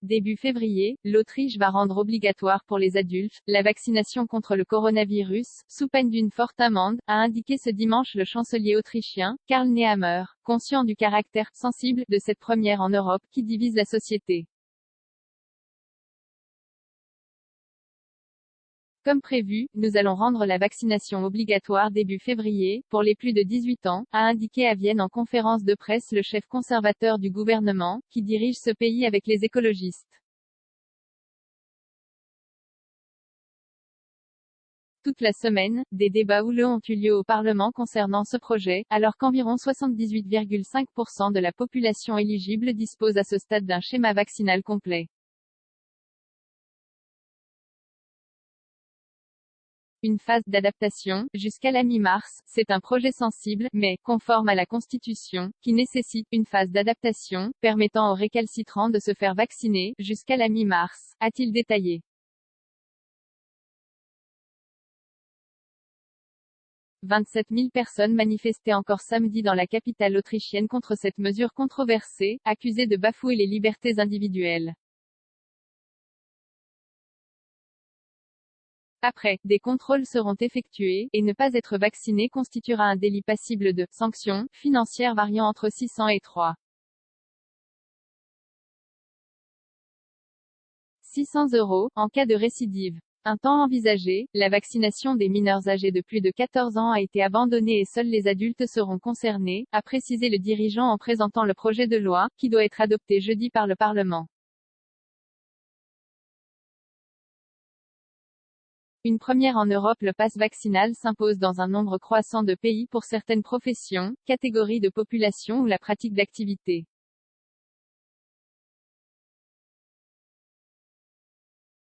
Début février, l'Autriche va rendre obligatoire pour les adultes la vaccination contre le coronavirus, sous peine d'une forte amende, a indiqué ce dimanche le chancelier autrichien, Karl Nehammer, conscient du caractère sensible de cette première en Europe qui divise la société. Comme prévu, nous allons rendre la vaccination obligatoire début février, pour les plus de 18 ans, a indiqué à Vienne en conférence de presse le chef conservateur du gouvernement, qui dirige ce pays avec les écologistes. Toute la semaine, des débats houleux ont eu lieu au Parlement concernant ce projet, alors qu'environ 78,5% de la population éligible dispose à ce stade d'un schéma vaccinal complet. Une phase d'adaptation, jusqu'à la mi-mars, c'est un projet sensible, mais conforme à la Constitution, qui nécessite une phase d'adaptation, permettant aux récalcitrants de se faire vacciner, jusqu'à la mi-mars, a-t-il détaillé. 27 000 personnes manifestaient encore samedi dans la capitale autrichienne contre cette mesure controversée, accusée de bafouer les libertés individuelles. Après, des contrôles seront effectués, et ne pas être vacciné constituera un délit passible de sanctions financières variant entre 600 et 600 € en cas de récidive. Un temps envisagé, la vaccination des mineurs âgés de plus de 14 ans a été abandonnée et seuls les adultes seront concernés, a précisé le dirigeant en présentant le projet de loi, qui doit être adopté jeudi par le Parlement. Une première en Europe, le pass vaccinal s'impose dans un nombre croissant de pays pour certaines professions, catégories de population ou la pratique d'activités.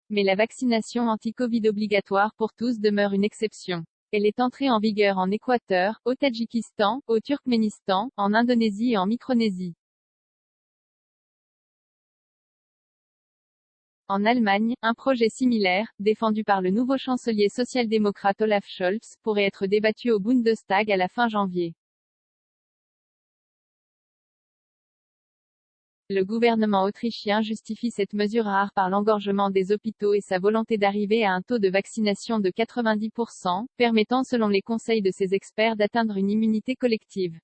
Mais la vaccination anti-Covid obligatoire pour tous demeure une exception. Elle est entrée en vigueur en Équateur, au Tadjikistan, au Turkménistan, en Indonésie et en Micronésie. En Allemagne, un projet similaire, défendu par le nouveau chancelier social-démocrate Olaf Scholz, pourrait être débattu au Bundestag à la fin janvier. Le gouvernement autrichien justifie cette mesure rare par l'engorgement des hôpitaux et sa volonté d'arriver à un taux de vaccination de 90%, permettant selon les conseils de ses experts d'atteindre une immunité collective.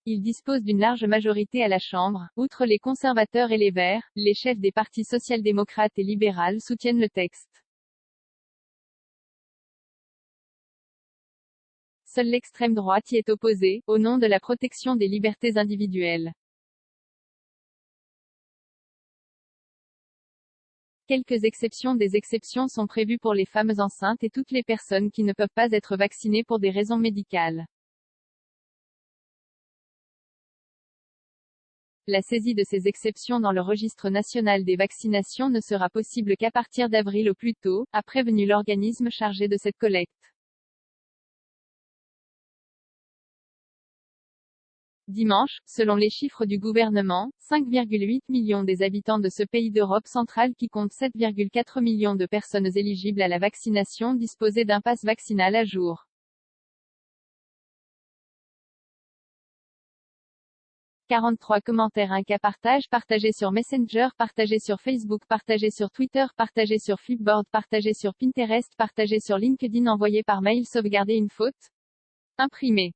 Il dispose d'une large majorité à la Chambre. Outre les conservateurs et les Verts, les chefs des partis social-démocrate et libéral soutiennent le texte. Seule l'extrême droite y est opposée, au nom de la protection des libertés individuelles. Quelques exceptions. Des exceptions sont prévues pour les femmes enceintes et toutes les personnes qui ne peuvent pas être vaccinées pour des raisons médicales. La saisie de ces exceptions dans le registre national des vaccinations ne sera possible qu'à partir d'avril au plus tôt, a prévenu l'organisme chargé de cette collecte. Dimanche, selon les chiffres du gouvernement, 5,8 millions des habitants de ce pays d'Europe centrale qui compte 7,4 millions de personnes éligibles à la vaccination disposaient d'un pass vaccinal à jour. 43 commentaires. Un cas partagé sur Messenger, partagé sur Facebook, partagé sur Twitter, partagé sur Flipboard, partagé sur Pinterest, partagé sur LinkedIn, envoyé par mail, sauvegarder une faute, imprimé.